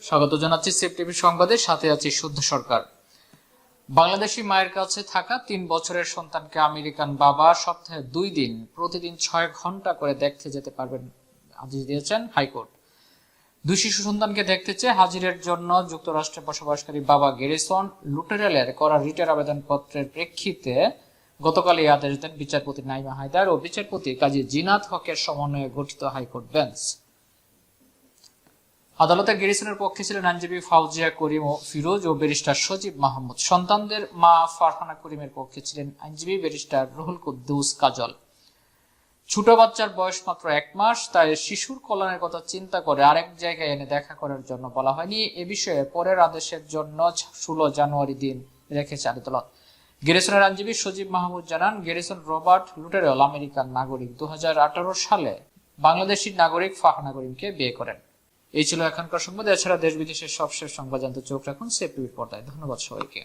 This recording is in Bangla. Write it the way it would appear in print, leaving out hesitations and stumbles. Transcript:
স্বাগত জানাচ্ছি সেফ টিভি সংবাদের সাথে আছি শুদ্ধ সরকার। বাংলাদেশি মায়ের কাছে থাকা 3 বছরের সন্তানকে আমেরিকান বাবা সপ্তাহে 2 দিন প্রতিদিন 6 ঘন্টা করে দেখতে যেতে পারবেন আদেশ দিয়েছেন হাইকোর্ট। 2 শিশু সন্তানকে দেখতে চেয়ে হাজিরের জন্য যুক্তরাষ্ট্রে বসবাসকারী বাবা গ্যারিসন লুটেরেলের করা রিটের আবেদনপত্রের প্রেক্ষিতে গতকাল এই আদেশ দেন বিচারপতি নাইমা হায়দার ও বিচারপতি কাজী জিনাত হকের সমন্বয়ে গঠিত হাইকোর্ট বেঞ্চ। আদালতে গ্যারিসনের পক্ষে ছিলেন আইনজীবী ফাউজিয়া করিম ও ফিরোজ ও ব্যারিস্টার সজীব মাহমুদ। সন্তানদের মা ফারহানা করিমের পক্ষে ছিলেন আইনজীবী ব্যারিস্টার রুহুল কুদ্দুস কাজল। ছোট বাচ্চার বয়স মাত্র 1 মাস, তাই শিশুর কল্যাণের কথা চিন্তা করে আরেক জায়গায় এনে দেখা করার জন্য বলা হয়নি। এ বিষয়ে পরের আদেশের জন্য 16 জানুয়ারি দিন রেখেছে আদালত। গ্যারিসনের আইনজীবী সজীব মাহমুদ জানান, গ্যারিসন রবার্ট লুটেরেল আমেরিকান নাগরিক। 2018 সালে বাংলাদেশি নাগরিক ফারহানা করিমকে বিয়ে করেন। এই ছিল এখনকার সংবাদ। এছাড়া দেশ বিদেশের সবশেষ সংবাদ জানতে চোখ রাখুন সেফ টিভির পর্দায়। ধন্যবাদ সবাইকে।